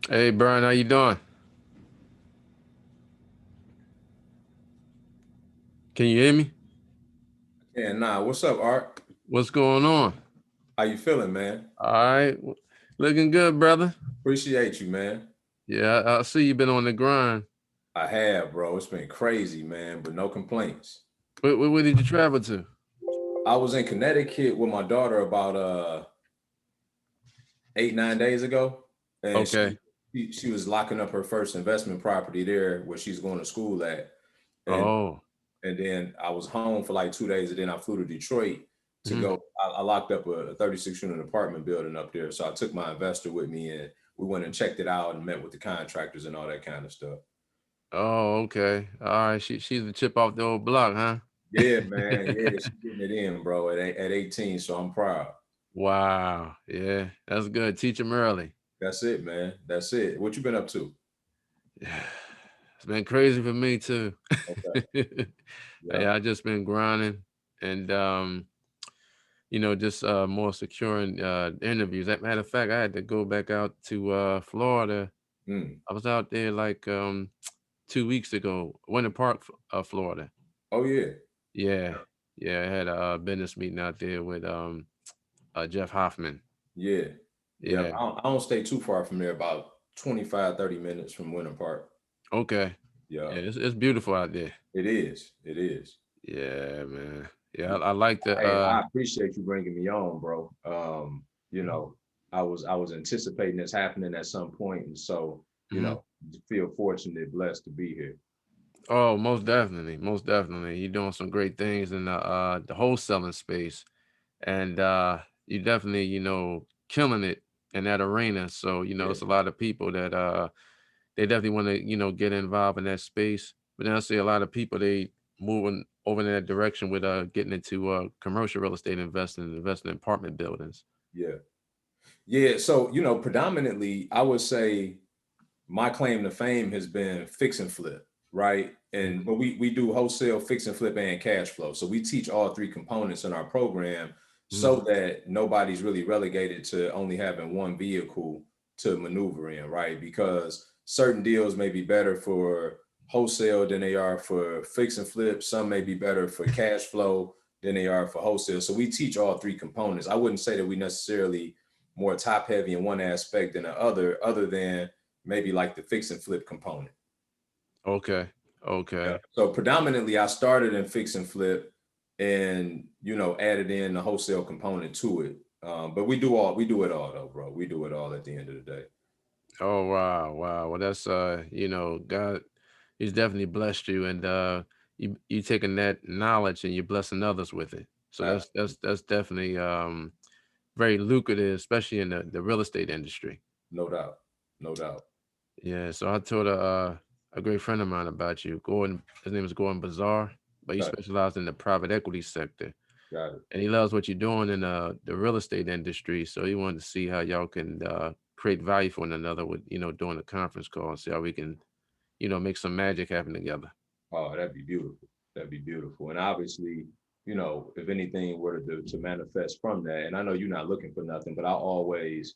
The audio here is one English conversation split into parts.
Hey Brian, how you doing? Can you hear me? Yeah, nah. What's up, Art? What's going on? How you feeling, man? All right, looking good, brother. Appreciate you, man. Yeah, I see you been on the grind. I have, bro. It's been crazy, man, but no complaints. Where did you travel to? I was in Connecticut with my daughter about 8, 9 days ago, and Okay. she was locking up her first investment property there where she's going to school at, and Oh. and then I was home for like 2 days, and then I flew to Detroit to Mhm. go. I locked up a 36 unit apartment building up there, so I took my investor with me, and we went and checked it out and met with the contractors and all that kind of stuff. Oh, okay. All right. She's the chip off the old block, huh? Yeah, man. Yeah, she's getting it in, bro, at 18. So I'm proud. Wow. Yeah, that's good. Teach them early. That's it, man. That's it. What you been up to? Yeah. It's been crazy for me too. Okay. Yeah. Yeah, I just been grinding and just more securing interviews. As matter of fact, I had to go back out to Florida. Mm. I was out there like 2 weeks ago, Winter Park, Florida. Oh yeah. Yeah, yeah, I had a business meeting out there with Jeff Hoffman. Yeah. Yeah. Yeah, I don't stay too far from there, about 25, 30 minutes from Winter Park. okay. Yeah. Yeah, it's beautiful out there. It is. It is. Yeah, man. Yeah, Yeah. I like the Hey, I appreciate you bringing me on, bro. You know, I was anticipating this happening at some point, and so mhm. feel fortunate, blessed to be here. Oh, most definitely, most definitely. You're doing some great things in the wholesaling space, and you definitely killing it in that arena. So Yeah. it's a lot of people that they definitely want to get involved in that space. But then I see a lot of people they moving over in that direction with getting into commercial real estate investing in apartment buildings. Yeah. Yeah. So, predominantly, I would say my claim to fame has been fix and flip, right? And Mhm. but we do wholesale, fix and flip, and cash flow. So we teach all three components in our program Mhm. so that nobody's really relegated to only having one vehicle to maneuver in, right? Because certain deals may be better for wholesale than they are for fix and flip. Some may be better for cash flow than they are for wholesale. So we teach all three components. I wouldn't say that we necessarily more top heavy in one aspect than the other than maybe like the fix and flip component. Okay, Yeah. okay. So predominantly I started in fix and flip and added in the wholesale component to it. But we do it all though, bro. We do it all at the end of the day. Oh wow, wow. Well, that's God, He's definitely blessed you, and you taking that knowledge and you're blessing others with it. So that's Absolutely. that's that's definitely very lucrative, especially in the real estate industry. No doubt. No doubt. Yeah. So I told a great friend of mine about you, Gordon. His name is Gordon Bazar, but he Got it. specialized in the private equity sector, Got it. and he loves what you're doing in the real estate industry. So he wanted to see how y'all can create value for one another with doing a conference call and see how we can make some magic happen together. Oh, that'd be beautiful. That'd be beautiful. And obviously, if anything were to manifest from that, and I know you're not looking for nothing, but I always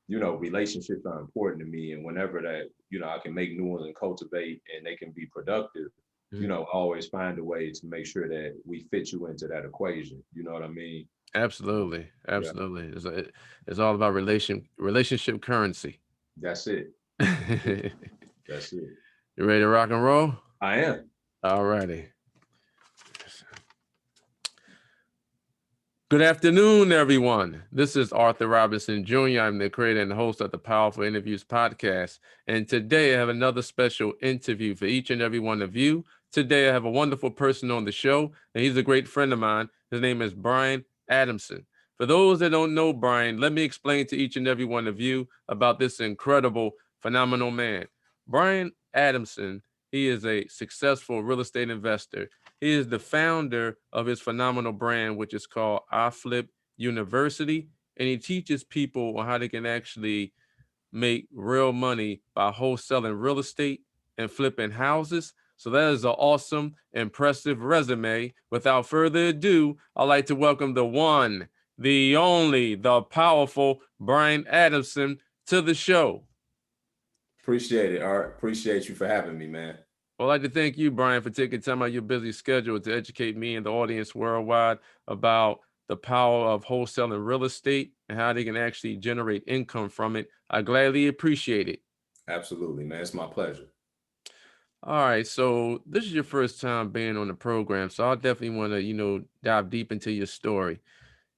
relationships are important to me. And whenever that, I can make new ones and cultivate and they can be productive, Mhm. I always find a way to make sure that we fit you into that equation. You know what I mean? Absolutely, Yeah, absolutely. It's all about relationship currency. that's it. You That's it. ready to rock and roll? I am. All righty. Good afternoon, everyone. This is Arthur Robinson Jr. I'm the creator and host of the Powerful Interviews podcast. And today I have another special interview for each and every one of you. Today I have a wonderful person on the show, and he's a great friend of mine. His name is Brian Adamson. For those that don't know Brian, let me explain to each and every one of you about this incredible, phenomenal man. Brian Adamson, he is a successful real estate investor. He is the founder of his phenomenal brand, which is called iFlip University, and he teaches people on how they can actually make real money by wholesaling real estate and flipping houses. So that is an awesome, impressive resume. Without further ado, I'd like to welcome the one, the only, the powerful Brian Adamson to the show. Appreciate it, Art. Appreciate you for having me, man. I'd like to thank you, Brian, for taking time out of your busy schedule to educate me and the audience worldwide about the power of wholesaling real estate and how they can actually generate income from it. I gladly appreciate it. Absolutely, man. It's my pleasure. All right, so this is your first time being on the program, so I definitely want to, dive deep into your story.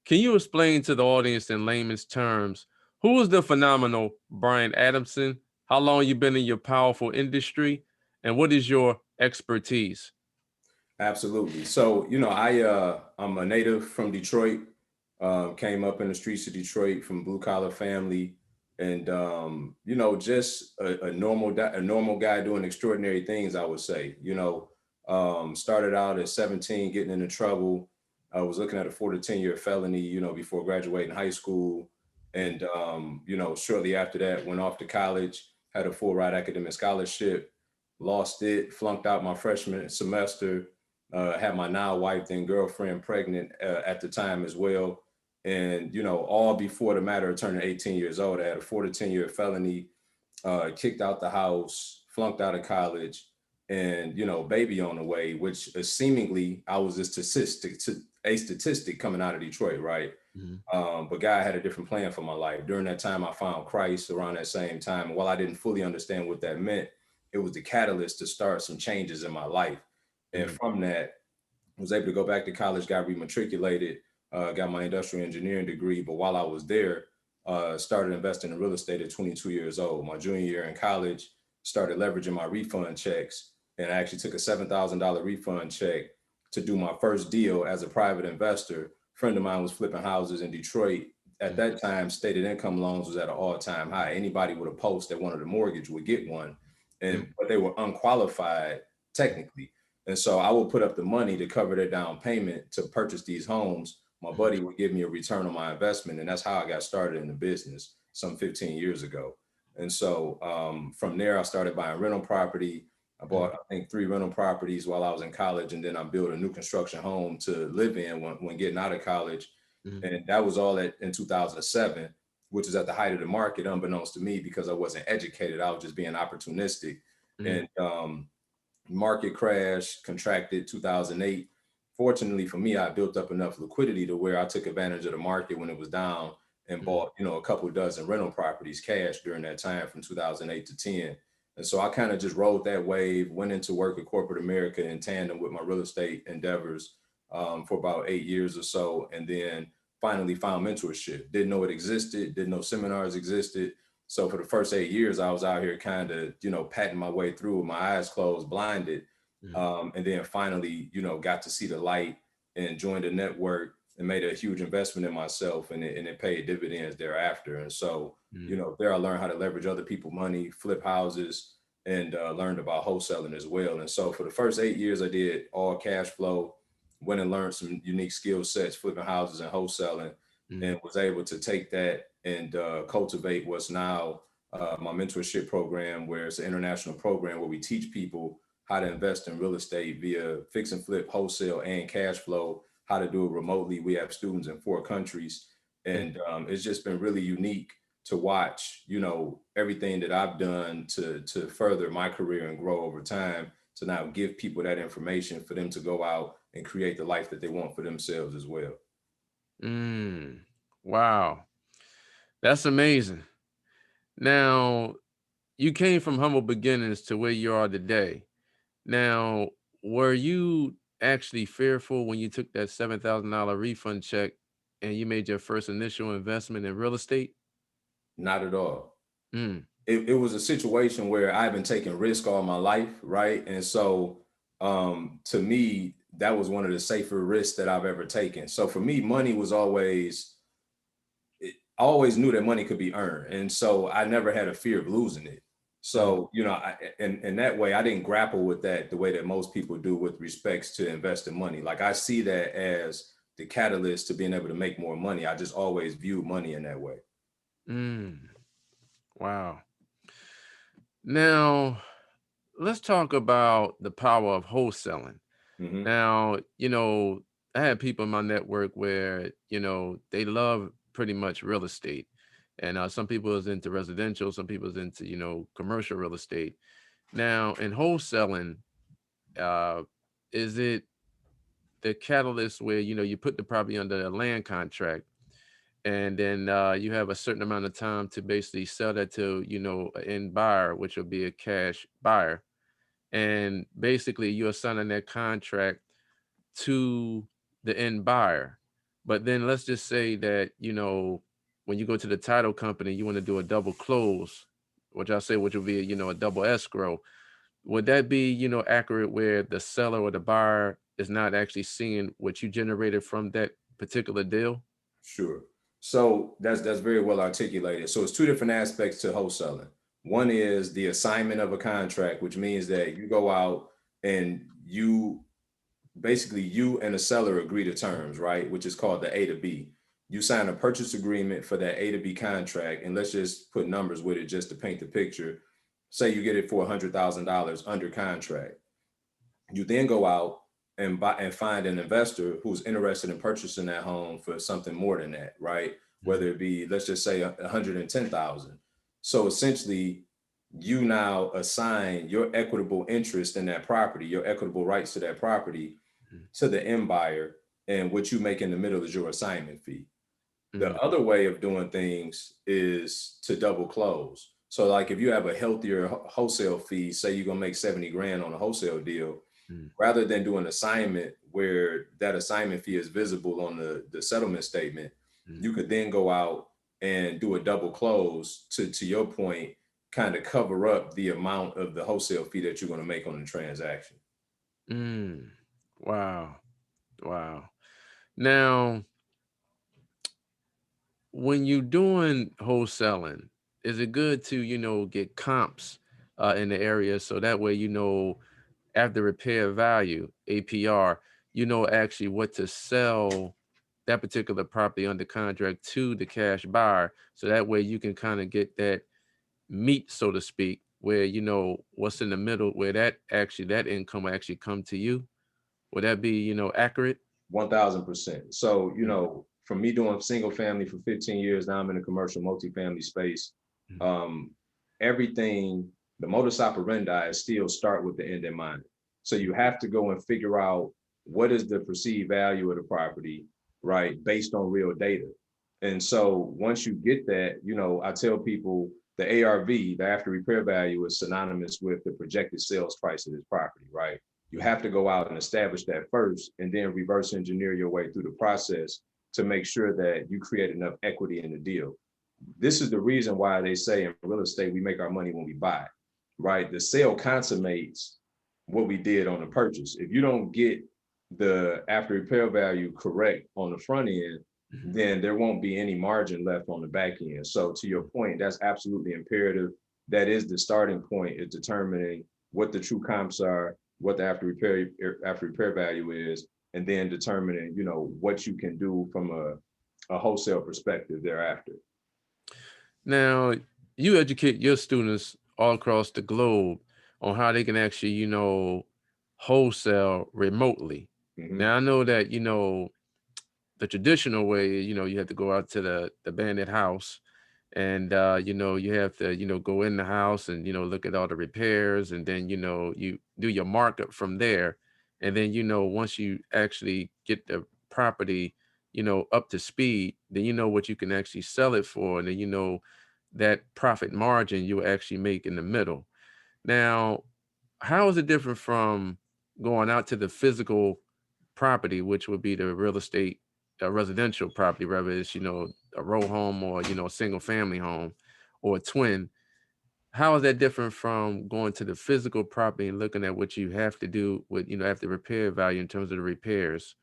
Can you explain to the audience in layman's terms who is the phenomenal Brian Adamson? How long you been in your powerful industry, and what is your expertise? Absolutely. So, I'm a native from Detroit. Came up in the streets of Detroit from blue collar family, and just a normal guy doing extraordinary things. I would say. Started out at 17, getting into trouble. I was looking at a 4 to 10 year felony. Before graduating high school, and shortly after that, went off to college. Had a full ride academic scholarship. Lost it. Flunked out my freshman semester. Had my now wife then girlfriend pregnant at the time as well. And, all before the matter of turning 18 years old. I had a 4 to 10 year felony, kicked out the house, flunked out of college, and, baby on the way, which seemingly I was a statistic coming out of Detroit, right? Mhm. But God had a different plan for my life. During that time, I found Christ around that same time. And while I didn't fully understand what that meant, it was the catalyst to start some changes in my life. And Mhm. from that, was able to go back to college, got rematriculated, got my industrial engineering degree. But while I was there, started investing in real estate at 22 years old. My junior year in college, started leveraging my refund checks, and I actually took a $7,000 refund check to do my first deal as a private investor. Friend of mine was flipping houses in Detroit. At Mhm. that time, stated income loans was at an all-time high. Anybody with a post that wanted a mortgage would get one, Mhm. but they were unqualified technically. And so I would put up the money to cover their down payment to purchase these homes. My Mhm. buddy would give me a return on my investment. And that's how I got started in the business some 15 years ago. And so from there, I started buying rental property. I Mhm. bought, I think, 3 rental properties while I was in college. And then I built a new construction home to live in when getting out of college. Mhm. And that was all in 2007, which is at the height of the market, unbeknownst to me, because I wasn't educated. I was just being opportunistic. Mhm. And market crash, contracted 2008. Fortunately for me, I built up enough liquidity to where I took advantage of the market when it was down and Mhm. bought, a couple dozen rental properties cash during that time from 2008 to 10. And so I kind of just rode that wave, went into work at corporate America in tandem with my real estate endeavors for about 8 years or so. And then finally found mentorship. Didn't know it existed, didn't know seminars existed. So for the first 8 years, I was out here kind of, patting my way through with my eyes closed, blinded. Mhm. And then finally, got to see the light and joined a network and made a huge investment in myself, and it paid dividends thereafter. And so, Mhm. there I learned how to leverage other people's money, flip houses, and learned about wholesaling as well. And so for the first 8 years, I did all cash flow, went and learned some unique skill sets, flipping houses and wholesaling, Mhm. and was able to take that and cultivate what's now my mentorship program, where it's an international program where we teach people how to invest in real estate via fix and flip, wholesale, and cash flow, how to do it remotely. We have students in 4 countries. Mhm. And it's just been really unique to watch, everything that I've done to further my career and grow over time, to now give people that information for them to go out and create the life that they want for themselves as well. Mm. Wow, that's amazing. Now, you came from humble beginnings to where you are today. Now, were you actually fearful when you took that $7,000 refund check and you made your first initial investment in real estate? Not at all. Mm. It was a situation where I've been taking risk all my life, right? And so to me, that was one of the safer risks that I've ever taken. So for me, money was I always knew that money could be earned. And so I never had a fear of losing it. Mm. So, in that way, I didn't grapple with that the way that most people do with respects to investing money. Like I see that as the catalyst to being able to make more money. I just always view money in that way. Mm. Wow. Now, let's talk about the power of wholesaling. Hmm. Now, I had people in my network where, they love pretty much real estate. And some people is into residential, some people is into, commercial real estate. Now, in wholesaling, uh, is it the catalyst where, you put the property under a land contract, and then you have a certain amount of time to basically sell that to, an end buyer, which will be a cash buyer. And basically you're assigning that contract to the end buyer. But then let's just say that, when you go to the title company, you want to do a double close, which will be, a double escrow. Would that be, accurate, where the seller or the buyer is not actually seeing what you generated from that particular deal? Sure. So that's very well articulated. So it's two different aspects to wholesaling. One is the assignment of a contract, which means that you go out and you and the seller agree to terms, right? Which is called the A to B. You sign a purchase agreement for that A to B contract, and let's just put numbers with it just to paint the picture. Say you get it for $100,000 under contract. You then go out and buy and find an investor who's interested in purchasing that home for something more than that, right? Whether it be, let's just say 110,000. So essentially, you now assign your equitable interest in that property, your equitable rights to that property, to the end buyer, and what you make in the middle is your assignment fee. The Mm-hmm. other way of doing things is to double close. So like if you have a healthier wholesale fee, say you're gonna make 70 grand on a wholesale deal, rather than do an assignment where that assignment fee is visible on the settlement statement, you could then go out and do a double close to your point, kind of cover up the amount of the wholesale fee that you're going to make on the transaction. Mm. Wow. Wow. Now, when you doing wholesaling, is it good to, get comps in the area, so that way, after repair value, APR, actually what to sell that particular property under contract to the cash buyer, so that way you can kind of get that meat, so to speak, where, what's in the middle, where that income will actually come to you. Would that be, accurate? 1000%. So, Mm, from me doing single family for 15 years, now I'm in the commercial multifamily space. mm, Um, everything, the modus operandi is still start with the end in mind. So you have to go and figure out what is the perceived value of the property, right, based on real data. And so once you get that, I tell people the ARV, the after repair value, is synonymous with the projected sales price of this property, right? You mm, have to go out and establish that first, and then reverse engineer your way through the process to make sure that you create enough equity in the deal. This is the reason why they say in real estate, we make our money when we buy, right? The sale consummates what we did on the purchase. If you don't get the after repair value correct on the front end, mm, then there won't be any margin left on the back end. So to your point, that's absolutely imperative. That is the starting point, is determining what the true comps are, what the after repair value is, and then determining, what you can do from a wholesale perspective thereafter. Now, you educate your students all across the globe on how they can actually, wholesale remotely. Mhm. Now, I know that, the traditional way, you have to go out to the bandit house, and you have to, go in the house and, look at all the repairs, and then, you do your markup from there. And then, once you actually get the property, up to speed, then you know what you can actually sell it for, and then that profit margin you actually make in the middle. Now, how is it different from going out to the physical property, which would be the real estate, residential property, whether it's, a row home, or, a single family home, or a twin? How is that different from going to the physical property and looking at what you have to do with, after repair value in terms of the repairs,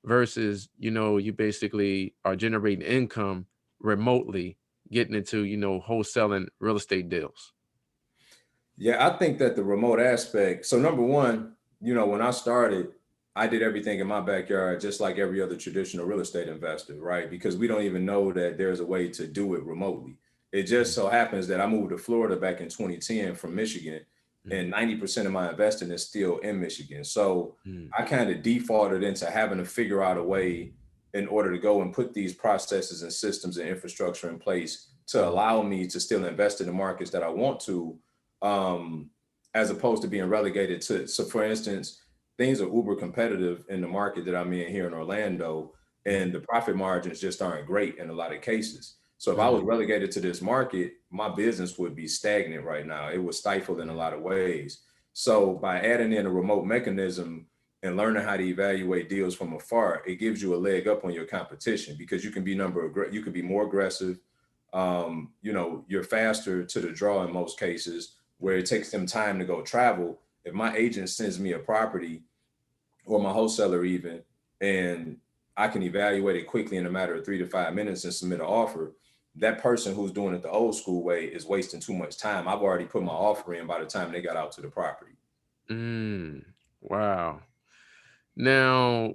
versus, you basically are generating income remotely, getting into, wholesaling real estate deals? Yeah, I think that the remote aspect. So number one, when I started, I did everything in my backyard, just like every other traditional real estate investor, right? Because we don't even know that there's a way to do it remotely. It just Mm, so happens that I moved to Florida back in 2010 from Michigan, mm, and 90% of my investing is still in Michigan. So mm, I kind of defaulted into having to figure out a way in order to go and put these processes and systems and infrastructure in place to allow me to still invest in the markets that I want to, as opposed to being relegated to. So, for instance, things are uber competitive in the market that I'm in here in Orlando, and the profit margins just aren't great in a lot of cases. So, if I was Mm, relegated to this market, my business would be stagnant right now. It was stifled in a lot of ways. So, by adding in a remote mechanism and learning how to evaluate deals from afar, it gives you a leg up on your competition because you can be you can be more aggressive. You're faster to the draw in most cases where it takes them time to go travel. If my agent sends me a property or my wholesaler even, and I can evaluate it quickly in a matter of 3 to 5 minutes and submit an offer, that person who's doing it the old school way is wasting too much time. I've already put my offer in by the time they got out to the property. mm, wow. Now,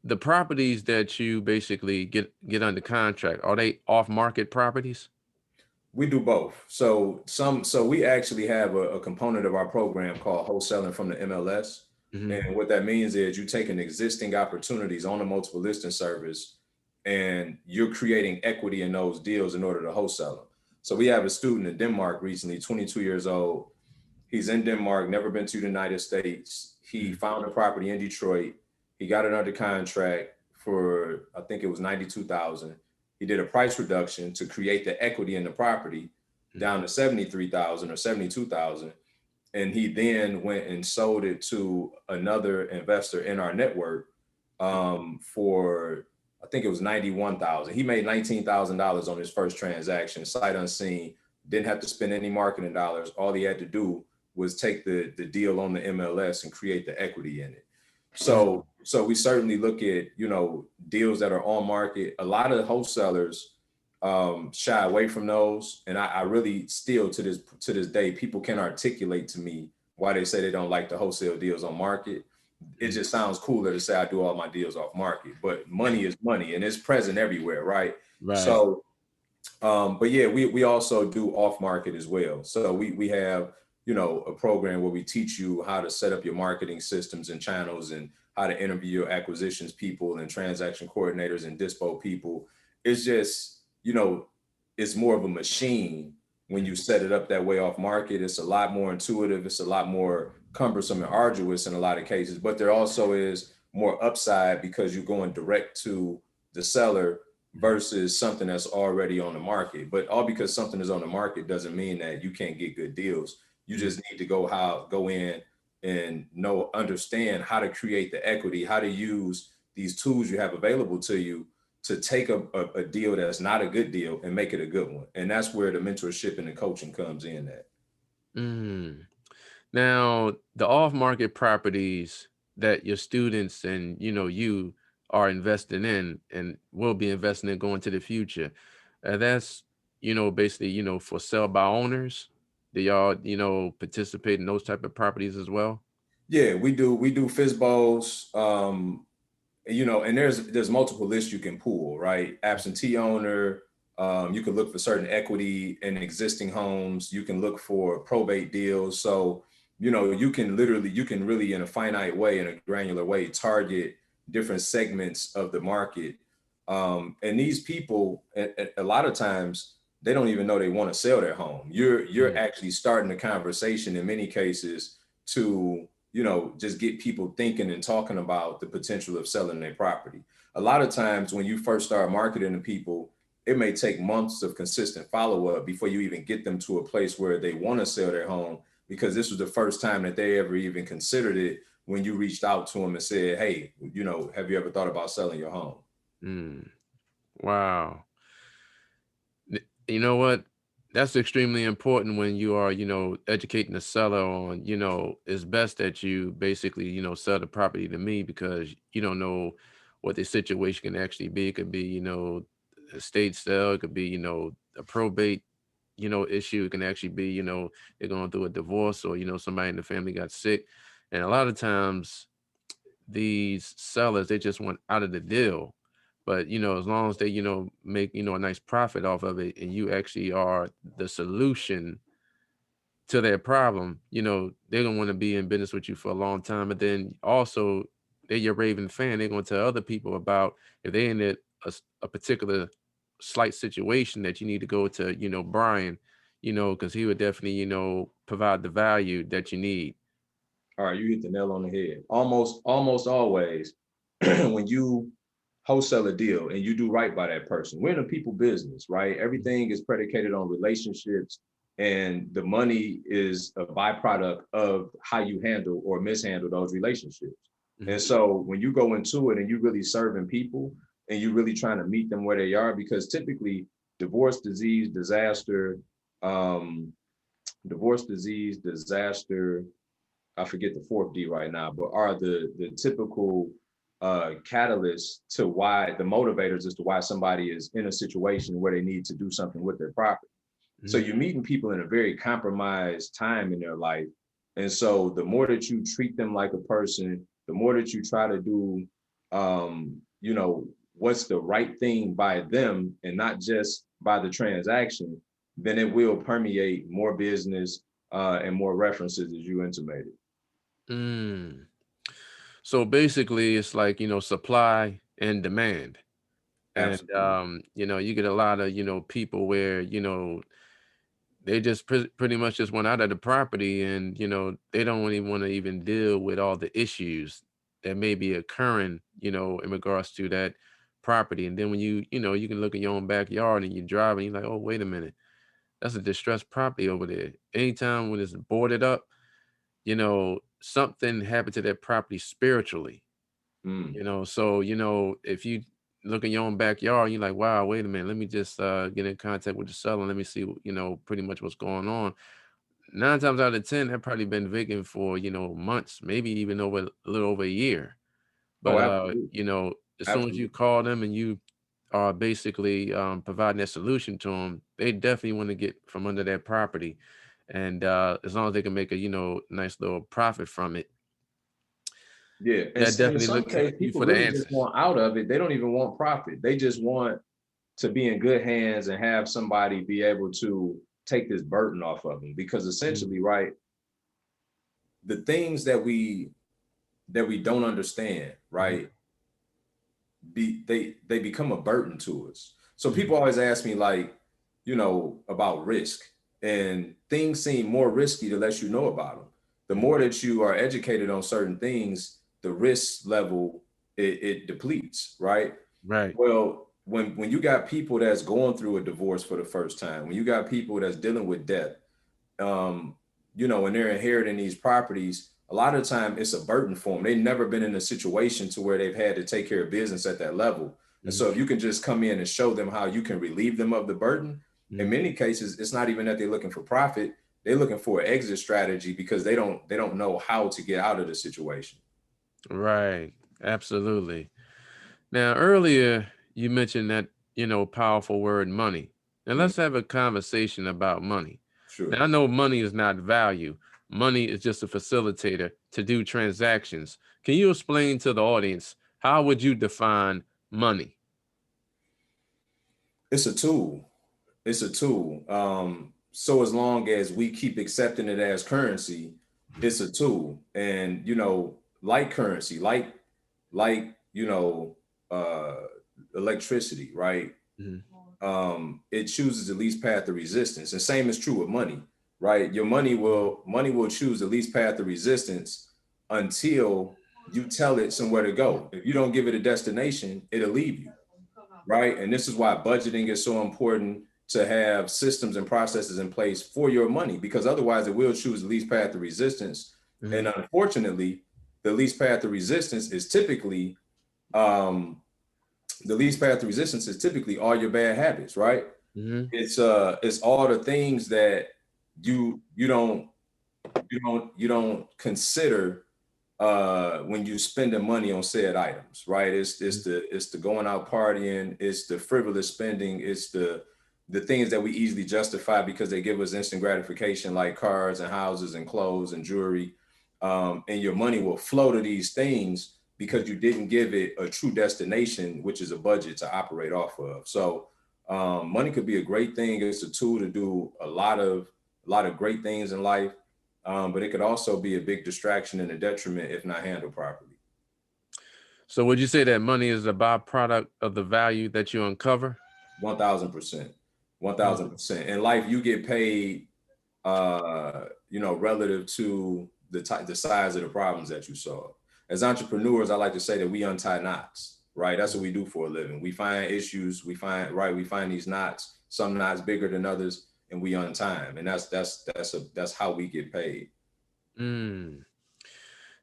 the properties that you basically get under contract, are they off-market properties? We do both. So we actually have a component of our program called wholesaling from the MLS. Hmm. And what that means is you take an existing opportunities on a multiple listing service and you're creating equity in those deals in order to wholesale them. So we have a student in Denmark recently, 22 years old. He's in Denmark, never been to the United States. He found a property in Detroit. He got it under contract for, I think it was 92,000. He did a price reduction to create the equity in the property down to 73,000 or 72,000. And he then went and sold it to another investor in our network for, I think it was 91,000. He made $19,000 on his first transaction, sight unseen, didn't have to spend any marketing dollars. All he had to do was take the deal on the MLS and create the equity in it. Mm, So we certainly look at, deals that are on market. A lot of wholesalers shy away from those. And I really still to this day, people can articulate to me why they say they don't like the wholesale deals on market. It mm, just sounds cooler to say I do all my deals off market, but money is money and it's present everywhere, right? right. So but yeah, we also do off market as well. So we have, a program where we teach you how to set up your marketing systems and channels and how to interview your acquisitions people and transaction coordinators and dispo people. It's just, it's more of a machine when you set it up that way off market. It's a lot more intuitive. It's a lot more cumbersome and arduous in a lot of cases, but there also is more upside because you're going direct to the seller versus something that's already on the market. But all because something is on the market doesn't mean that you can't get good deals. You Mm, just need to go in and understand how to create the equity, how to use these tools you have available to you to take a deal that's not a good deal and make it a good one. And that's where the mentorship and the coaching comes in at. mm. Now, the off-market properties that your students and you are investing in and will be investing in going to the future, that's basically for sale by owners. Do y'all participate in those type of properties as well? Yeah, we do Fizzballs. And there's multiple lists you can pull, right? Absentee owner, you can look for certain equity in existing homes, you can look for probate deals. So you can really in a finite way, in a granular way, target different segments of the market. And these people a lot of times they don't even know they want to sell their home. You're Mm, actually starting a conversation in many cases to just get people thinking and talking about the potential of selling their property. A lot of times when you first start marketing to people, it may take months of consistent follow-up before you even get them to a place where they want to sell their home, because this was the first time that they ever even considered it when you reached out to them and said, hey, have you ever thought about selling your home? mm. Wow. You know what? That's extremely important when you are, educating the seller on, it's best that you basically, sell the property to me because you don't know what the situation can actually be. It could be, a estate sale, it could be, a probate, issue. It can actually be, they're going through a divorce or, somebody in the family got sick. And a lot of times these sellers, they just want out of the deal. But as long as they, make, a nice profit off of it and you actually are the solution to their problem, they're gonna want to be in business with you for a long time. And then also they're your raving fan. They're gonna tell other people about if they in a particular slight situation that you need to go to, Brian, because he would definitely, provide the value that you need. All right, you hit the nail on the head. Almost always, when you wholesale a deal and you do right by that person, we're in a people business, right? Everything is predicated on relationships, and the money is a byproduct of how you handle or mishandle those relationships. And so when you go into it and you really serving people and you really trying to meet them where they are, because typically divorce, disease, disaster, um, disaster, I forget the fourth D right now, but are the typical catalysts to why the motivators as to why somebody is in a situation where they need to do something with their property. So you're meeting people in a very compromised time in their life. And so the more that you treat them like a person, the more that you try to do, what's the right thing by them and not just by the transaction, then it will permeate more business and more references as you intimated. Mm. So basically, it's like, supply and demand. And, Absolutely. you get a lot of, people where, they just pretty much just went out of the property and, they don't even want to even deal with all the issues that may be occurring, in regards to that property. And then when you can look in your own backyard and you drive and you're like, oh, wait a minute, that's a distressed property over there. Anytime when it's boarded up, something happened to that property spiritually, Mm. so, if you look in your own backyard, you're like, wow, wait a minute, let me just get in contact with the seller. Let me see, pretty much what's going on. 9 times out of 10, have probably been vacant for, months, maybe even over a little over a year. Oh, But, absolutely. as soon as you Absolutely. call them and you are basically providing that solution to them, they definitely want to get from under that property. And as long as they can make a, nice little profit from it, Yeah. And that in definitely some look to cases, you people for the really just answers. want out of it. They don't even want profit. They just want to be in good hands and have somebody be able to take this burden off of them. Because Mhm. essentially, right, the things that we don't understand, Mhm. right, they become a burden to us. So Mhm. people always ask me like, about risk, and things seem more risky the less you know about them. The Mhm. more that you are educated on certain things, the risk level it depletes, right? Right. Well, when you got people that's going through a divorce for the first time, when you got people that's dealing with debt, um, when they're inheriting these properties, a lot of the time it's a burden for them. They've never been in a situation to where they've had to take care of business at that level. And Mhm. so if you can just come in and show them how you can relieve them of the burden, in Mhm. many cases, it's not even that they're looking for profit. They're looking for an exit strategy because they don't know how to get out of the situation. Right. Absolutely. Now, earlier you mentioned that, powerful word money. Now Mhm. let's have a conversation about money. Sure. Now I know money is not value. Money is just a facilitator to do transactions. Can you explain to the audience how would you define money? It's a tool. It's a tool. So as long as we keep accepting it as currency, it's a tool. And like currency, like uh, electricity, right? Mhm. It chooses the least path of resistance. And same is true with money, right? Your money will choose the least path of resistance until you tell it somewhere to go. If you don't give it a destination, it'll leave you, right? And this is why budgeting is so important, to have systems and processes in place for your money, because otherwise it will choose the least path of resistance. And Mhm. unfortunately, the least path of resistance is typically um, the least path of resistance is typically all your bad habits, right? Mhm. It's all the things that you don't consider when you spending money on said items, right? Mhm. It's the going out partying, it's the frivolous spending, it's the things that we easily justify because they give us instant gratification, like cars and houses and clothes and jewelry. And your money will flow to these things because you didn't give it a true destination, which is a budget to operate off of. So money could be a great thing. It's a tool to do a lot of great things in life, but it could also be a big distraction and a detriment if not handled properly. So would you say that money is a byproduct of the value that you uncover? 1000%, Mm. 1000%. In life, you get paid, relative to the size of the problems that you solve. As entrepreneurs, I like to say that we untie knots, right? That's what we do for a living. We find issues, we find these knots, some knots bigger than others, and we untie them. And that's how we get paid. Mm.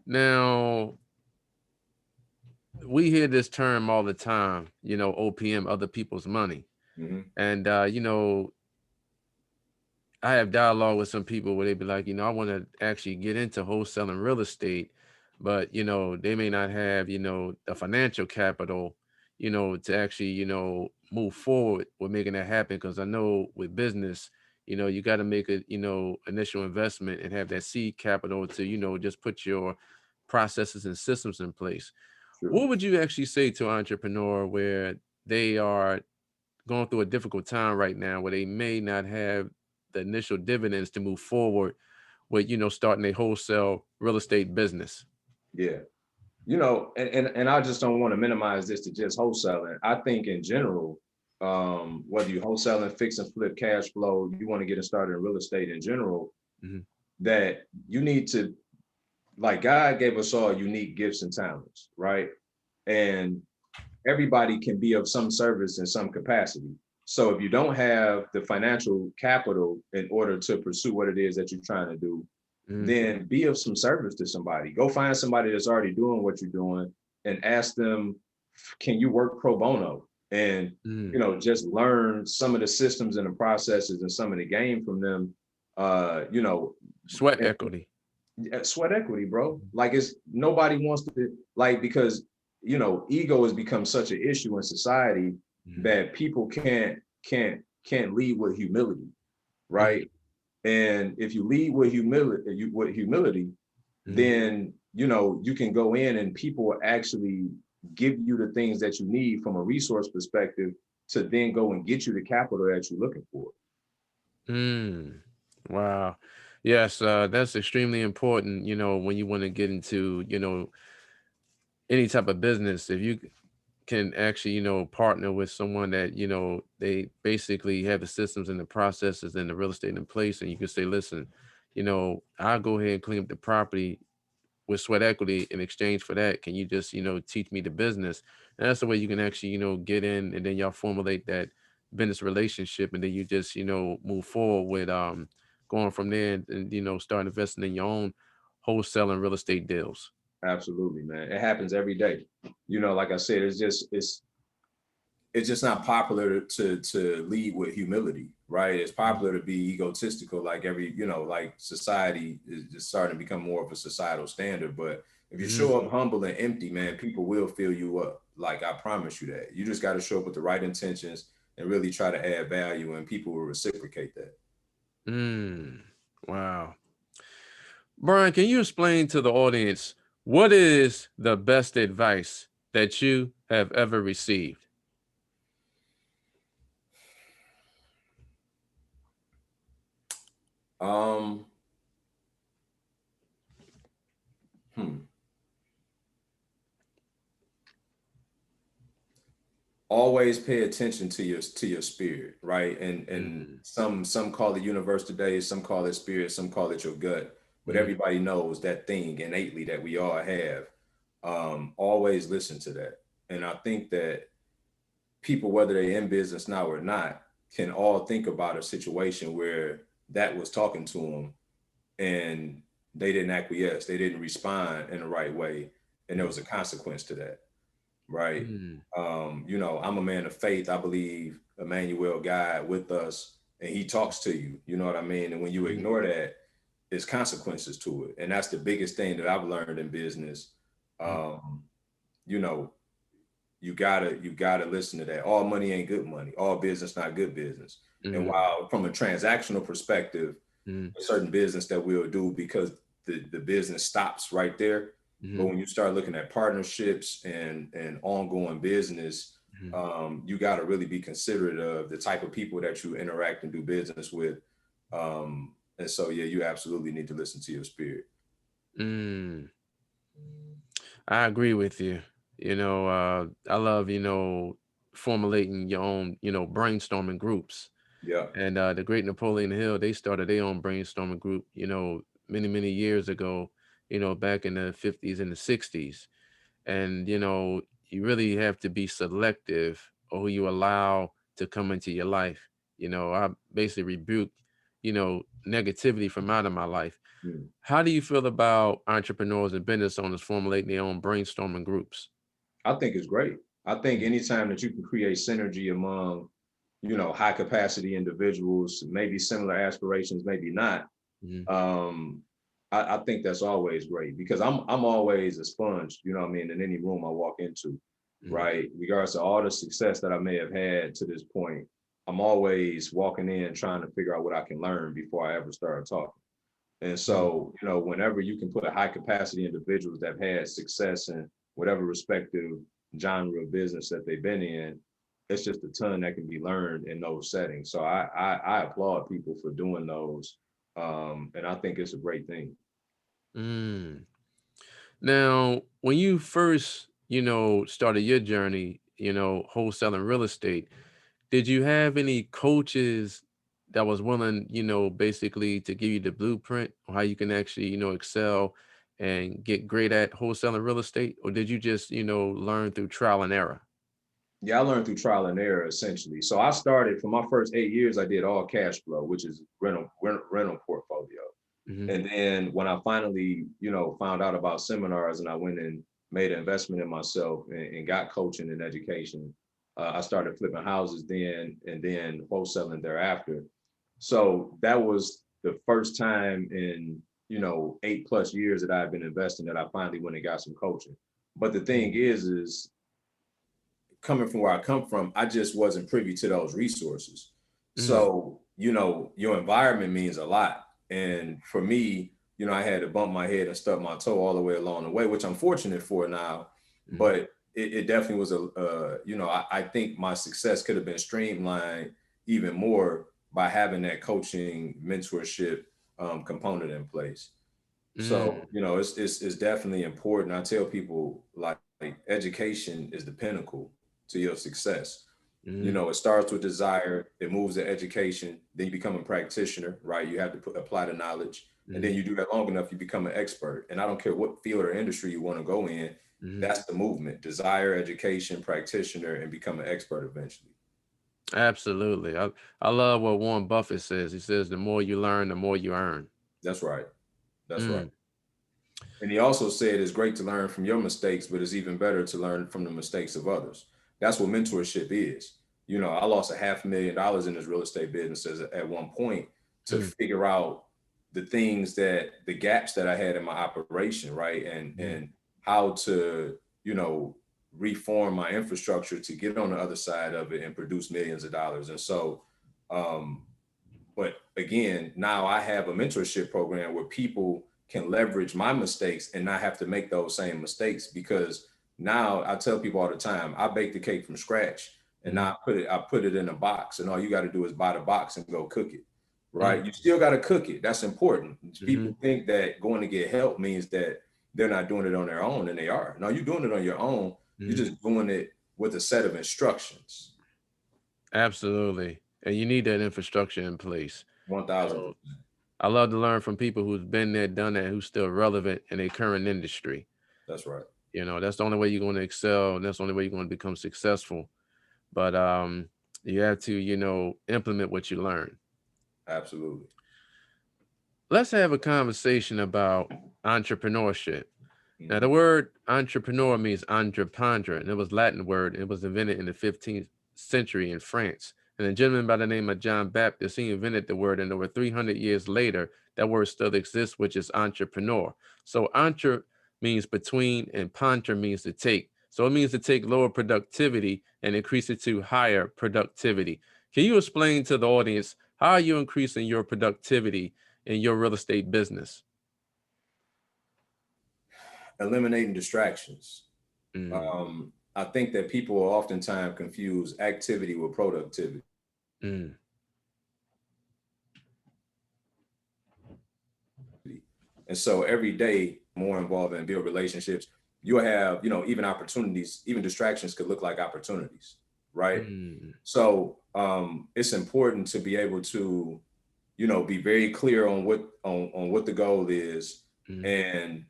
Now, we hear this term all the time, OPM, other people's money. Mm-hmm. And, I have dialogue with some people where they be like, I want to actually get into wholesaling real estate, but, they may not have, the financial capital, to actually, move forward with making that happen. Because I know with business, you got to make a, initial investment and have that seed capital to, just put your processes and systems in place. True. What would you actually say to an entrepreneur where they are going through a difficult time right now, where they may not have the initial dividends to move forward with, starting a wholesale real estate business? Yeah. And I just don't want to minimize this to just wholesaling. I think in general, whether you wholesaling, fix and flip, cash flow, you want to get started in real estate in general, Mhm. that you need to, like, God gave us all unique gifts and talents, right? And everybody can be of some service in some capacity. So if you don't have the financial capital in order to pursue what it is that you're trying to do, Mhm. then be of some service to somebody. Go find somebody that's already doing what you're doing and ask them, can you work pro bono? And Mhm. just learn some of the systems and the processes and some of the game from them. Uh, you know, Sweat and equity. sweat equity, bro. Like, it's nobody wants to, like, because ego has become such an issue in society Mhm. that people can't lead with humility, Mhm. right? And if you lead with humility, Mhm. then you can go in and people will actually give you the things that you need from a resource perspective to then go and get you the capital that you're looking for. Mm. Wow. Yes, that's extremely important, when you want to get into, any type of business. If you can actually, partner with someone that, they basically have the systems and the processes and the real estate in place, and you can say, listen, I'll go ahead and clean up the property with sweat equity in exchange for that. Can you just, teach me the business? And that's the way you can actually, get in, and then y'all formulate that business relationship, and then you just, move forward with going from there, and start investing in your own wholesaling real estate deals. Absolutely, man. It happens every day. Like I said, it's just not popular to lead with humility, right? It's popular to be egotistical, like like society is just starting to become more of a societal standard. But if you Mm-hmm. show up humble and empty, man, people will fill you up. Like, I promise you that. You just got to show up with the right intentions and really try to add value, and people will reciprocate that. Mm. Wow. Brian, can you explain to the audience what is the best advice that you have ever received? Um, hmm. Always pay attention to your spirit, right? And Mm. some call it universe today, some call it spirit, some call it your gut, but Mm. everybody knows that thing innately that we all have. Always listen to that. And I think that people, whether they're in business now or not, can all think about a situation where that was talking to them and they didn't acquiesce, they didn't respond in the right way, and there was a consequence to that, right? Mm. I'm a man of faith. I believe Emmanuel, God with us, and he talks to you. You know what I mean? And when you Mm. ignore that, there's consequences to it. And that's the biggest thing that I've learned in business. Mm. Um, you know, you gotta listen to that. All money ain't good money. All business not good business. And Mm. while from a transactional perspective, Mm. a certain business that we'll do because the business stops right there. But Mm. when you start looking at partnerships and ongoing business, Mm. you got to really be considerate of the type of people that you interact and do business with. And so, yeah, you absolutely need to listen to your spirit. Mm. I agree with you. I love, formulating your own, brainstorming groups. Yeah. And the great Napoleon Hill, they started their own brainstorming group, many, many years ago, back in the 50s and the 60s. And, you really have to be selective or who you allow to come into your life. I basically rebuke, negativity from out of my life. Mm. How do you feel about entrepreneurs and business owners formulating their own brainstorming groups? I think it's great. I think anytime that you can create synergy among, high capacity individuals, maybe similar aspirations, maybe not. Mm-hmm. Um, I think that's always great because I'm always a sponge, you know what I mean, in any room I walk into, Mm-hmm. right? Regardless of all the success that I may have had to this point, I'm always walking in trying to figure out what I can learn before I ever start talking. And so, whenever you can put high capacity individuals that have had success in whatever respective genre of business that they've been in, it's just a ton that can be learned in those settings. So I applaud people for doing those. And I think it's a great thing. Mm. Now, when you first, started your journey, wholesaling real estate, did you have any coaches that was willing, basically to give you the blueprint on how you can actually, excel and get great at wholesaling real estate? Or did you just, learn through trial and error? Yeah, I learned through trial and error essentially. So I started for my first 8 years, I did all cash flow, which is rental portfolio. Hmm. And then when I finally, found out about seminars and I went and made an investment in myself and got coaching and education, I started flipping houses then and then wholesaling thereafter. So that was the first time in, 8+ years that I've been investing that I finally went and got some coaching. But the thing is coming from where I come from, I just wasn't privy to those resources. Hmm. So, your environment means a lot. And for me, I had to bump my head and stub my toe all the way along the way, which I'm fortunate for now. Hmm. But it definitely was I think my success could have been streamlined even more by having that coaching mentorship component in place. Mm. So, it's definitely important. I tell people like education is the pinnacle to your success. Mm. It starts with desire, it moves to education, then you become a practitioner, right? You have to apply the knowledge. And then Mm. you do that long enough, you become an expert. And I don't care what field or industry you want to go in, Mm. that's the movement. Desire, education, practitioner, and become an expert eventually. Absolutely. I love what Warren Buffett says. He says, the more you learn, the more you earn. That's right. That's right. Mm. And he also said it's great to learn from your mistakes, but it's even better to learn from the mistakes of others. That's what mentorship is. I lost $500,000 in this real estate business at one point to Mm. figure out the gaps that I had in my operation, right? Mm. And how to, reform my infrastructure to get on the other side of it and produce millions of dollars. And so, um, but again, now I have a mentorship program where people can leverage my mistakes and not have to make those same mistakes because now I tell people all the time, I bake the cake from scratch and Mm. now I put it in a box and all you got to do is buy the box and go cook it. Mm. Right. You still got to cook it. That's important. Mm. People think that going to get help means that they're not doing it on their own, and they are. No, you're doing it on your own. You're Mm. just doing it with a set of instructions. Absolutely. And you need that infrastructure in place. So 1000%. I love to learn from people who's been there, done that, who's still relevant in their current industry. That's right. That's the only way you're going to excel, and that's the only way you're going to become successful. But you have to, implement what you learn. Absolutely. Let's have a conversation about entrepreneurship. Now, the Mhm. word entrepreneur means entreprendre, and it was Latin word. It was invented in the 15th century in France. And a gentleman by the name of John Baptist, he invented the word, and over 300 years later, that word still exists, which is entrepreneur. So entre means between, and ponder means to take. So it means to take lower productivity and increase it to higher productivity. Can you explain to the audience how are you increasing your productivity in your real estate business? Eliminating distractions. Mm. I think that people will oftentimes confuse activity with productivity. Mm. And so every day, more involved in build relationships, you'll have, even opportunities, even distractions could look like opportunities, right? Mm, So it's important to be able to, be very clear on what the goal is, mm, and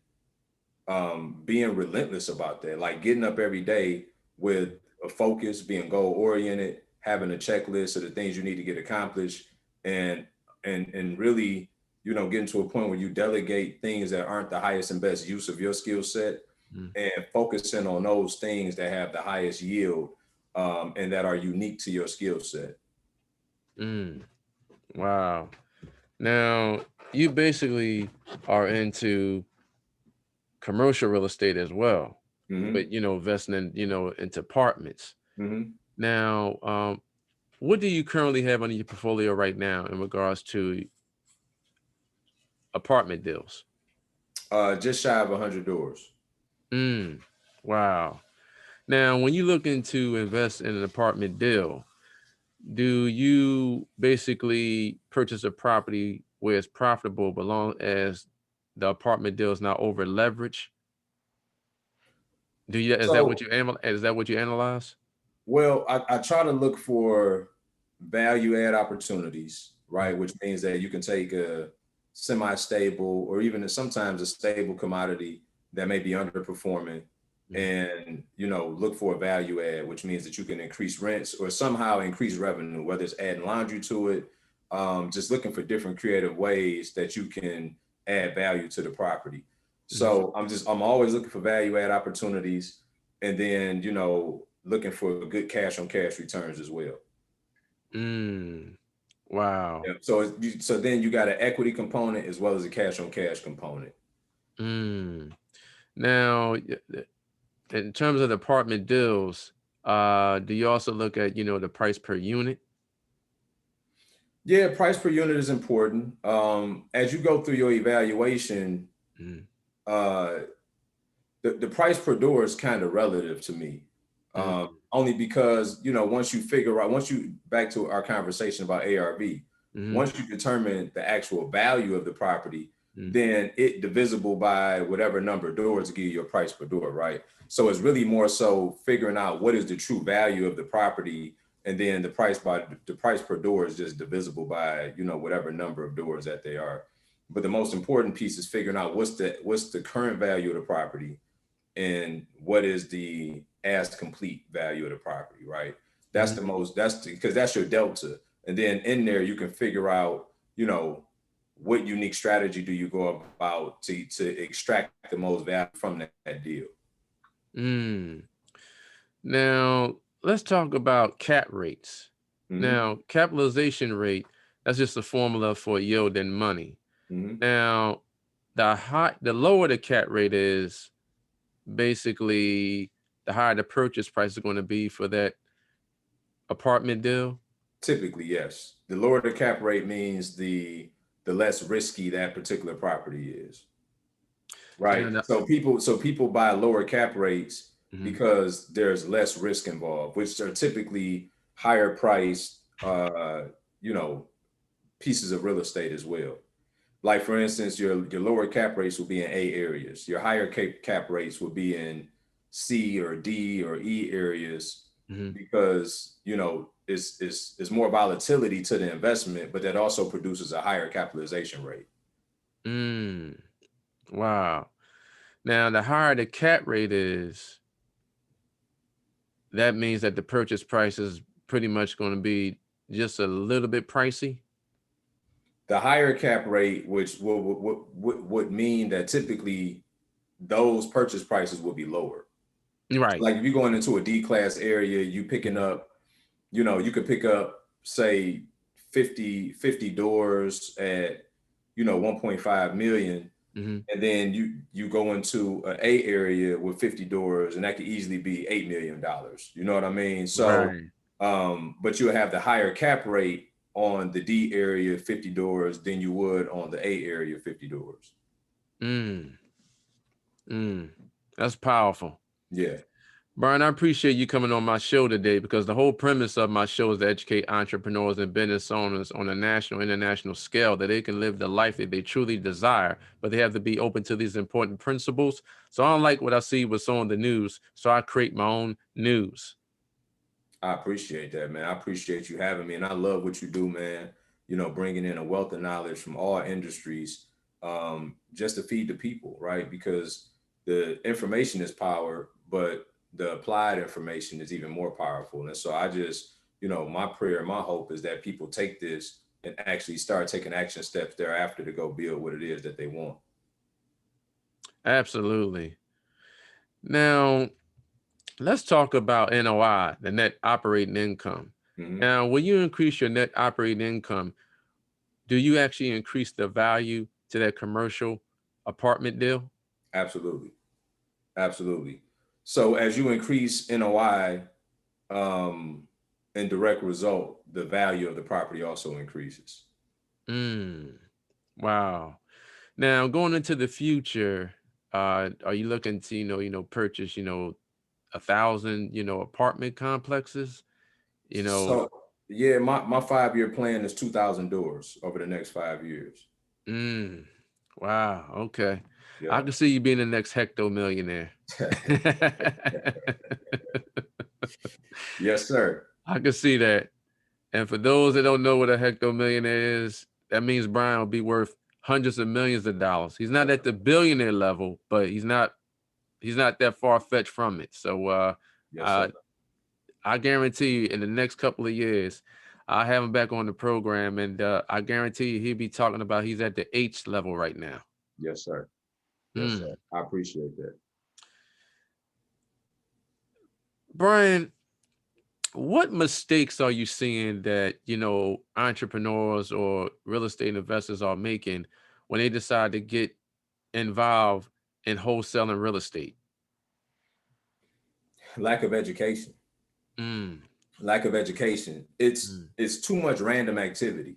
being relentless about that, like getting up every day with a focus, being goal oriented, having a checklist of the things you need to get accomplished, and really, getting to a point where you delegate things that aren't the highest and best use of your skill set, mm, and focusing on those things that have the highest yield, and that are unique to your skill set. mm. Wow. Now, you basically are into commercial real estate as well, Hmm. but investing in, into apartments. Hmm. Now, what do you currently have on your portfolio right now in regards to apartment deals? Just shy of 100 doors. Mm, wow. Now, when you look into invest in an apartment deal, do you basically purchase a property where it's profitable, but long as the apartment deal is not over leveraged? Is that what So, you is that what you analyze? well, I try to look for value add opportunities, right? Which means that you can take a semi-stable or even sometimes a stable commodity that may be underperforming, Mhm. and look for a value add, which means that you can increase rents or somehow increase revenue, whether it's adding laundry to it, just looking for different creative ways that you can add value to the property. Mhm. So I'm always looking for value add opportunities, and then looking for good cash on cash returns as well. Mm, wow. Yeah. So then you got an equity component as well as a cash on cash component. Mm. Now, in terms of the apartment deals, do you also look at, the price per unit? Yeah, price per unit is important. As you go through your evaluation, Mm, uh, the price per door is kind of relative to me. mm, Only because, once you figure out, once you, back to our conversation about ARV, mm, once you determine the actual value of the property, mm, then it divisible by whatever number of doors to give you your price per door, right? So it's really more so figuring out what is the true value of the property, and then the price per door is just divisible by, whatever number of doors that they are. But the most important piece is figuring out what's the current value of the property, and what is the as complete value of the property, right? That's mm. the most, because that's your delta. And then in there, you can figure out, what unique strategy do you go about to extract the most value from that deal. Mm. Now, let's talk about cap rates. Hmm. Now, capitalization rate, that's just a formula for yield and money. Hmm. Now, the lower the cap rate is, basically the higher the purchase price is going to be for that apartment deal. Typically, yes. The lower the cap rate means the less risky that particular property is. Now, Right. So people buy lower cap rates mhm, because there's less risk involved, which are typically higher priced, you know, pieces of real estate as well. Like for instance, your lower cap rates will be in A areas. Your higher cap rates will be in C or D or E areas, mhm. because it's more volatility to the investment, but that also produces a higher capitalization rate. Mm, wow. Now, the higher the cap rate is, that means that the purchase price is pretty much going to be just a little bit pricey. The higher cap rate, which would mean that typically those purchase prices will be lower. Right. Like if you're going into a D class area, you picking Mhm. up, you could pick up, say, 50 doors at, 1.5 million. Mhm. And then you go into an A area with 50 doors, and that could easily be $8 million. You know what I mean? So, Right. but you'll have the higher cap rate on the D area 50 doors than you would on the A area 50 doors. Mm, mm. That's powerful. Yeah. Brian, I appreciate you coming on my show today, because the whole premise of my show is to educate entrepreneurs and business owners on a national, international scale, that they can live the life that they truly desire, but they have to be open to these important principles. So I don't like what I see with some of the news, so I create my own news. I appreciate that, man. I appreciate you having me, and I love what you do, man. You know, bringing in a wealth of knowledge from all industries, just to feed the people, right? Because the information is power, but the applied information is even more powerful. And so I just, my prayer, my hope is that people take this and actually start taking action steps thereafter to go build what it is that they want. Absolutely. Now, let's talk about NOI, the net operating income. Hmm. Now, when you increase your net operating income, do you actually increase the value to that commercial apartment deal? Absolutely. Absolutely. So as you increase NOI, in direct result, the value of the property also increases. Mm, wow. Now, going into the future, are you looking to, purchase, 1,000, apartment complexes? You know, So yeah, my 5-year plan is 2,000 doors over the next 5 years. mm, wow. Okay. I Yeah. can see you being the next hecto millionaire. Yes, sir. I can see that. And for those that don't know what a hectomillionaire is, that means Brian will be worth hundreds of millions of dollars. He's not at the billionaire level, but he's not that far fetched from it. So Yes, sir. uh, I guarantee you, in the next couple of years, I'll have him back on the program, and I guarantee you, he'll be talking about he's at the H level right now. Yes, sir. Yes, sir. Hmm. I appreciate that. Brian, what mistakes are you seeing that entrepreneurs or real estate investors are making when they decide to get involved in wholesaling real estate? Lack of education. Mm, Lack of education. It's mm, it's too much random activity.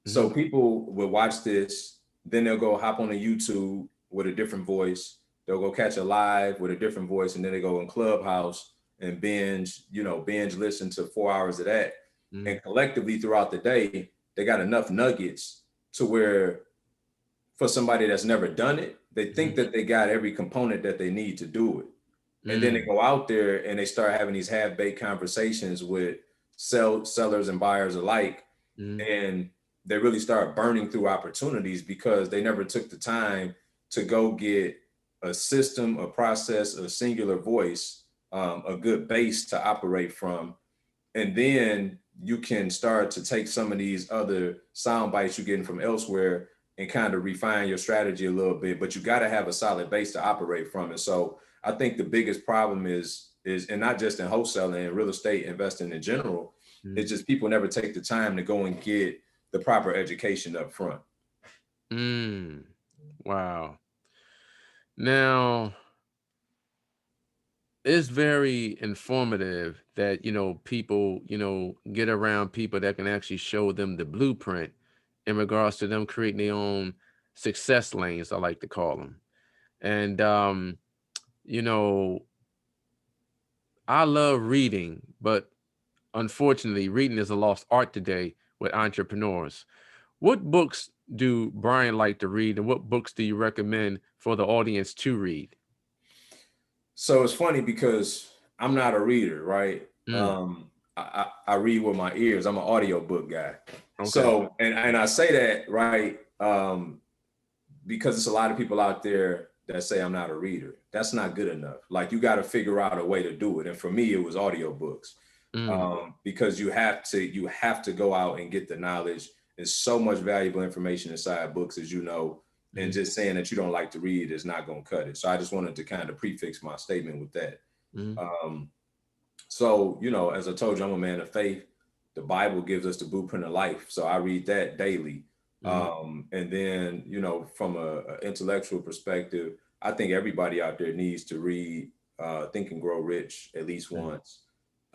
So mhm, people will watch this, then they'll go hop on a YouTube with a different voice. They'll go catch a live with a different voice, and then they go in Clubhouse and binge listen to 4 hours of that. mm, And collectively throughout the day, they got enough nuggets to where for somebody that's never done it, they think mhm, that they got every component that they need to do it. And then they mm, go out there and they start having these half-baked conversations with sellers and buyers alike, mm, and they really start burning through opportunities because they never took the time to go get a system, a process, a singular voice, a good base to operate from. And then you can start to take some of these other sound bites you're getting from elsewhere and kind of refine your strategy a little bit, but you got to have a solid base to operate from. And so I think the biggest problem is and not just in wholesaling and real estate investing in general, mm, it's just people never take the time to go and get the proper education up front. mm. Wow. Now, it's very informative that people get around people that can actually show them the blueprint in regards to them creating their own success lanes, I like to call them. And you know I love reading, but unfortunately reading is a lost art today with entrepreneurs. What books do Brian like to read, and what books do you recommend for the audience to read? So it's funny because I'm not a reader, right? Mm, I read with my ears. I'm an audiobook guy. okay. So and I say that right, because it's a lot of people out there that say I'm not a reader. That's not good enough. Like you got to figure out a way to do it. And for me, it was audiobooks, Mm, because you have to go out and get the knowledge. There's so much valuable information inside books, as you know, and mhm, just saying that you don't like to read is not going to cut it. So I just wanted to kind of prefix my statement with that. mhm, Um, so, as I told you, I'm a man of faith. The Bible gives us the blueprint of life. So I read that daily. mhm, And then, from a intellectual perspective, I think everybody out there needs to read Think and Grow Rich at least mhm, once.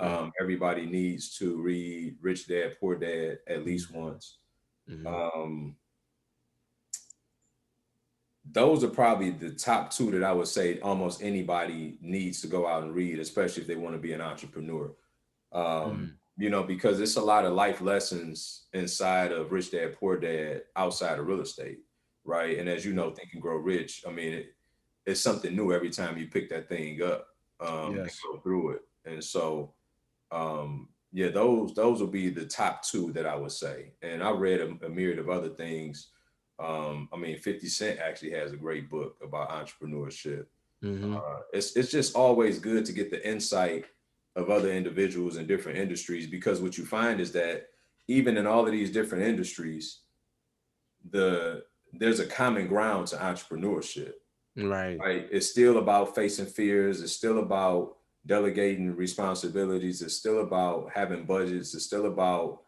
mhm, Everybody needs to read Rich Dad, Poor Dad at mhm, least once. mhm, Um, those are probably the top two that I would say almost anybody needs to go out and read, especially if they want to be an entrepreneur. Because it's a lot of life lessons inside of Rich Dad Poor Dad outside of real estate, right? And as you mhm. know, Think and Grow Rich, I mean, it's something new every time you pick that thing up, and Yes. go through it. And so, Yeah, those will be the top two that I would say. And I read a myriad of other things. I mean, 50 Cent actually has a great book about entrepreneurship. Mm-hmm. It's just always good to get the insight of other individuals in different industries, because what you find is that even in all of these different industries, there's a common ground to entrepreneurship. Right. Right? It's still about facing fears. It's still about delegating responsibilities. It's still about having budgets. It's still about,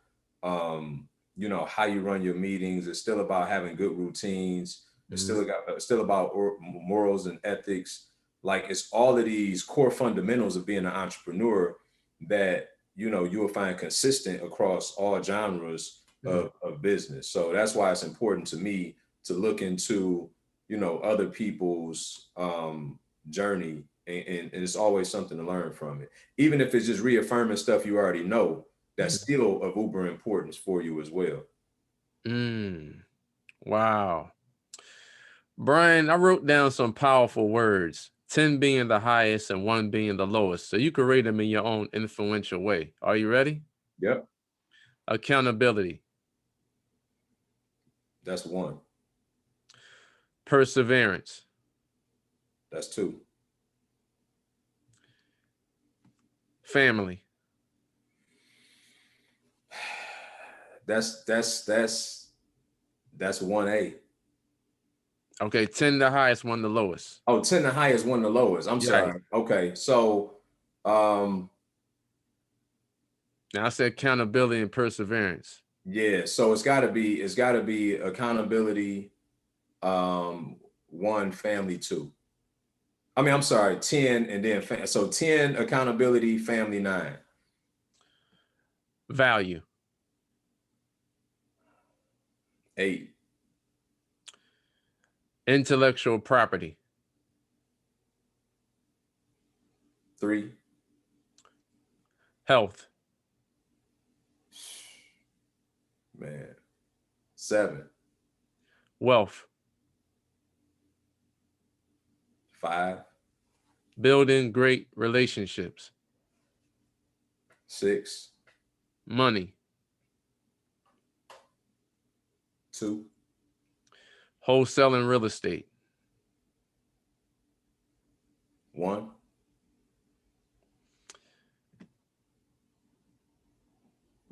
how you run your meetings. It's still about having good routines. Mm-hmm. It's still about morals and ethics. Like, it's all of these core fundamentals of being an entrepreneur that, you will find consistent across all genres of business. So that's why it's important to me to look into other people's journey, and it's always something to learn from it, even if it's just reaffirming stuff you already know. That's still of uber importance for you as well. Mm. Wow. Brian, I wrote down some powerful words, 10 being the highest and 1 being the lowest. So you can rate them in your own influential way. Are you ready? Yep, Accountability, that's one. perseverance, That's two. family, That's 1A. okay, 10 the highest, 1 the lowest. Oh, 10 the highest, one the lowest. I'm Yeah. sorry. Okay, so um Now I said accountability and perseverance. yeah, so it's got to be accountability, um one, family, two. I mean, I'm sorry, 10 and then so 10 accountability, family, 9. Value, 8. intellectual property, 3. health, Man. 7. wealth, 5. building great relationships, 6. money, 2. wholesaling real estate, 1.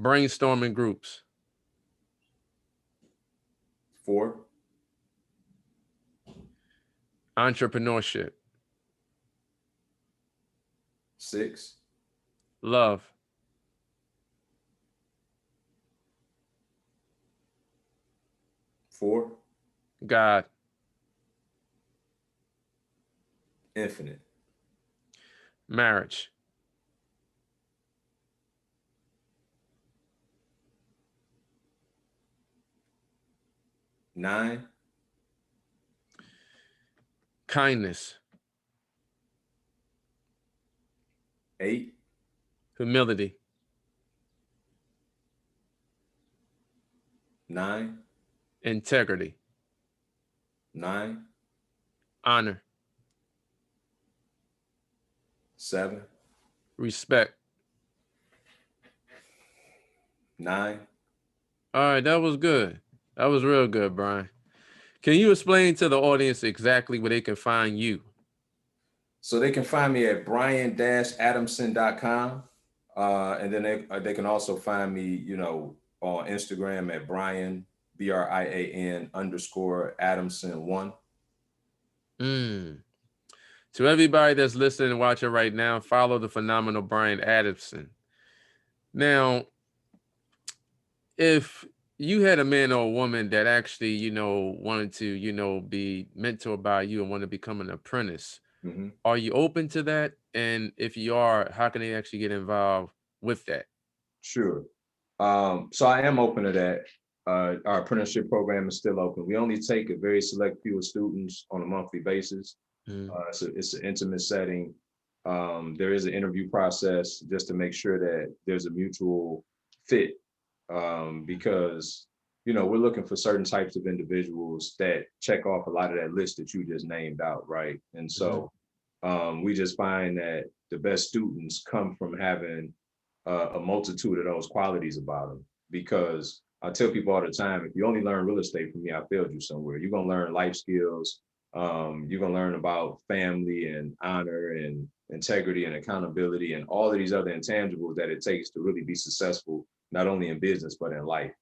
brainstorming groups, 4. entrepreneurship, 6. love, 4. God, Infinite. marriage, 9. kindness, 8. humility, 9. integrity, 9. honor, 7. respect. 9. All right, that was good. That was real good, Brian. Can you explain to the audience exactly where they can find you? So they can find me at brian-adamson.com. And then they can also find me, on Instagram at Brian, BRIAN _ Adamson 1. Mm. To everybody that's listening and watching right now, follow the phenomenal Brian Adamson. Now, if you had a man or a woman that actually, wanted to, be mentored by you and want to become an apprentice, Mm-hmm. are you open to that? And if you are, how can they actually get involved with that? Sure. So I am open to that. Our apprenticeship program is still open. We only take a very select few of students on a monthly basis. Mm. So it's an intimate setting. There is an interview process just to make sure that there's a mutual fit, because we're looking for certain types of individuals that check off a lot of that list that you just named out, right? And so we just find that the best students come from having a multitude of those qualities about them. Because I tell people all the time, if you only learn real estate from me, I failed you somewhere. You're gonna learn life skills. You're gonna learn about family and honor and integrity and accountability and all of these other intangibles that it takes to really be successful, not only in business but in life.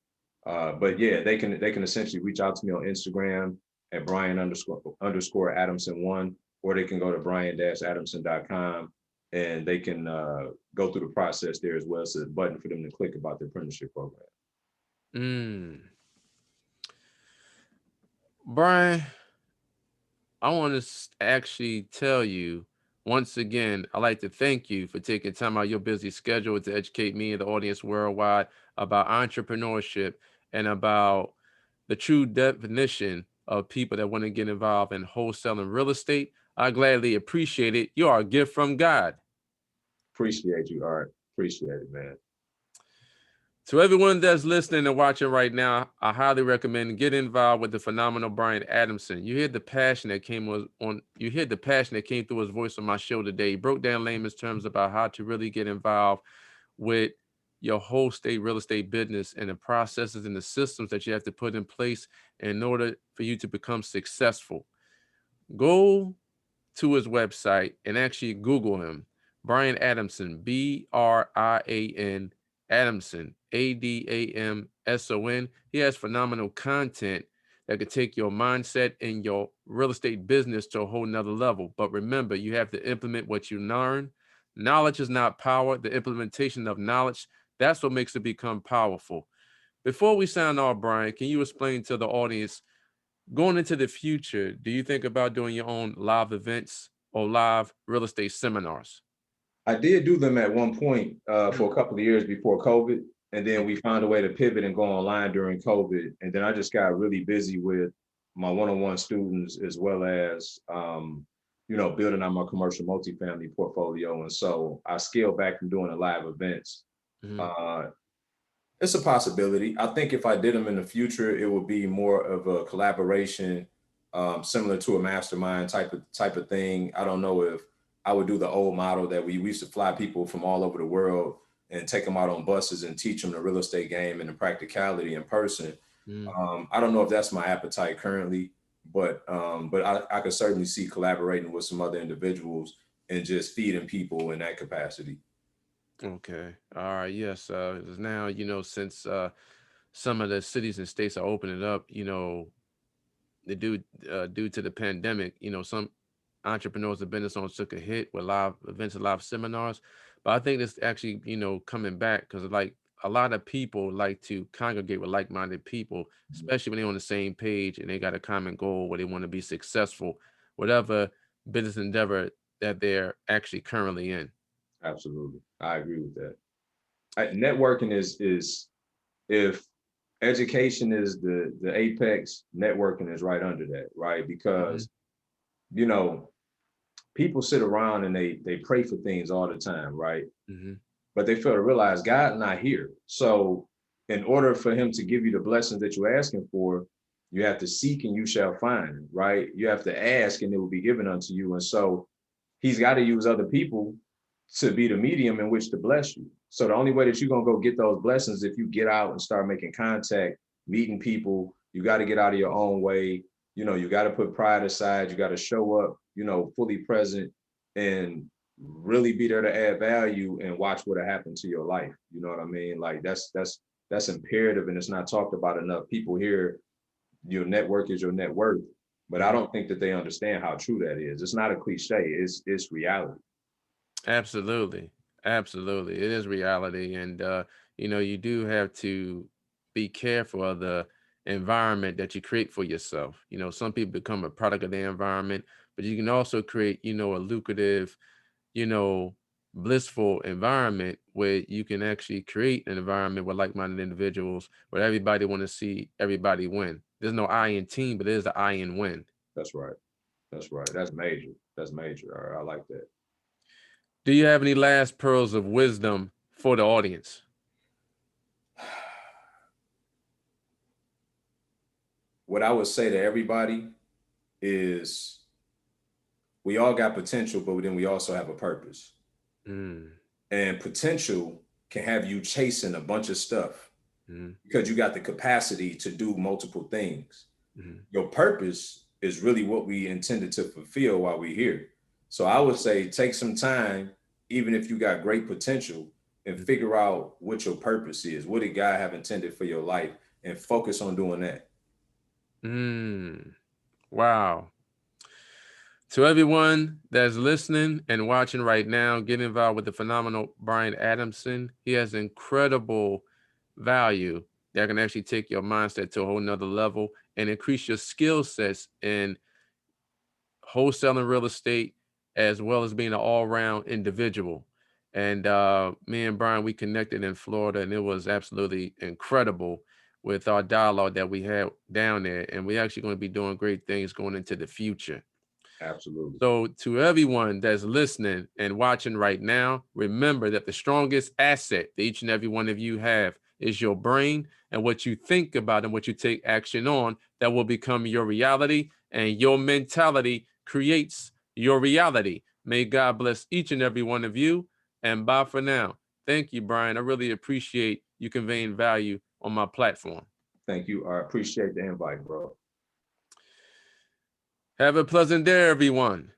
But yeah, they can essentially reach out to me on Instagram at Brian Adamson one, or they can go to brian-adamson.com and they can go through the process there as well. It's a button for them to click about the apprenticeship program. Mm. Brian, I want to actually tell you once again, I'd like to thank you for taking time out of your busy schedule to educate me and the audience worldwide about entrepreneurship and about the true definition of people that want to get involved in wholesaling real estate. I gladly appreciate it. You are a gift from God. Appreciate you, Art. Appreciate it, man. To everyone that's listening and watching right now, I highly recommend get involved with the phenomenal Brian Adamson. You hear the passion that came on. You hear the passion that came through his voice on my show today. He broke down layman's terms about how to really get involved with your whole state real estate business and the processes and the systems that you have to put in place in order for you to become successful. Go to his website and actually Google him. Brian Adamson, Brian Adamson, Adamson. He has phenomenal content that could take your mindset and your real estate business to a whole nother level. But remember, you have to implement what you learn. Knowledge is not power. The implementation of knowledge, that's what makes it become powerful. Before we sign off, Brian, can you explain to the audience going into the future, do you think about doing your own live events or live real estate seminars? I did do them at one point for a couple of years before COVID. And then we found a way to pivot and go online during COVID. And then I just got really busy with my one-on-one students as well as, building out my commercial multifamily portfolio. And so I scaled back from doing the live events. Mhm. Uh, it's a possibility. I think if I did them in the future, it would be more of a collaboration, similar to a mastermind type of thing. I don't know if I would do the old model that we used to fly people from all over the world and take them out on buses and teach them the real estate game and the practicality in person. Mhm. I don't know if that's my appetite currently, but I could certainly see collaborating with some other individuals and just feeding people in that capacity. Okay. All right. Yes. Now, since some of the cities and states are opening up, due to the pandemic, some entrepreneurs and business owners took a hit with live events and live seminars. But I think this actually, coming back because like a lot of people like to congregate with like-minded people, especially when they're on the same page and they got a common goal where they want to be successful, whatever business endeavor that they're actually currently in. Absolutely, I agree with that. Networking is if education is the apex, networking is right under that, right? Mhm. Because you know people sit around and they pray for things all the time, right? Mhm. But they fail to realize God not here. So in order for him to give you the blessings that you're asking for, you have to seek and you shall find, right? You have to ask and it will be given unto you. And so he's got to use other people to be the medium in which to bless you. So the only way that you're gonna go get those blessings is if you get out and start making contact, meeting people. You got to get out of your own way. You got to put pride aside. You got to show up, fully present and really be there to add value and watch what happen to your life. You know what I mean? Like that's imperative and it's not talked about enough. People hear your network is your net worth, but I Mhm. don't think that they understand how true that is. It's not a cliche. It's reality. Absolutely. Absolutely. It is reality. And, you do have to be careful of the environment that you create for yourself. Some people become a product of their environment, but you can also create, a lucrative, you know, blissful environment where you can actually create an environment with like-minded individuals where everybody want to see everybody win. There's no I in team, but there's the I in win. That's right. That's right. That's major. That's major. All right, I like that. Do you have any last pearls of wisdom for the audience? What I would say to everybody is we all got potential, but then we also have a purpose. Mm. And potential can have you chasing a bunch of stuff Mhm. because you got the capacity to do multiple things. Mhm. Your purpose is really what we intended to fulfill while we're here. So I would say take some time, even if you got great potential, and Mhm. figure out what your purpose is. What did God have intended for your life? And focus on doing that. Wow. To everyone that's listening and watching right now, get involved with the phenomenal Brian Adamson. He has incredible value that can actually take your mindset to a whole nother level and increase your skill sets in wholesaling real estate, as well as being an all-round individual. And me and Brian, we connected in Florida, and it was absolutely incredible with our dialogue that we had down there. And we're actually going to be doing great things going into the future. Absolutely. So to everyone that's listening and watching right now, remember that the strongest asset that each and every one of you have is your brain and what you think about and what you take action on that will become your reality, and your mentality creates your reality. May God bless each and every one of you, and bye for now. Thank you, Brian. I really appreciate you conveying value on my platform. Thank you. I appreciate the invite, bro. Have a pleasant day, everyone.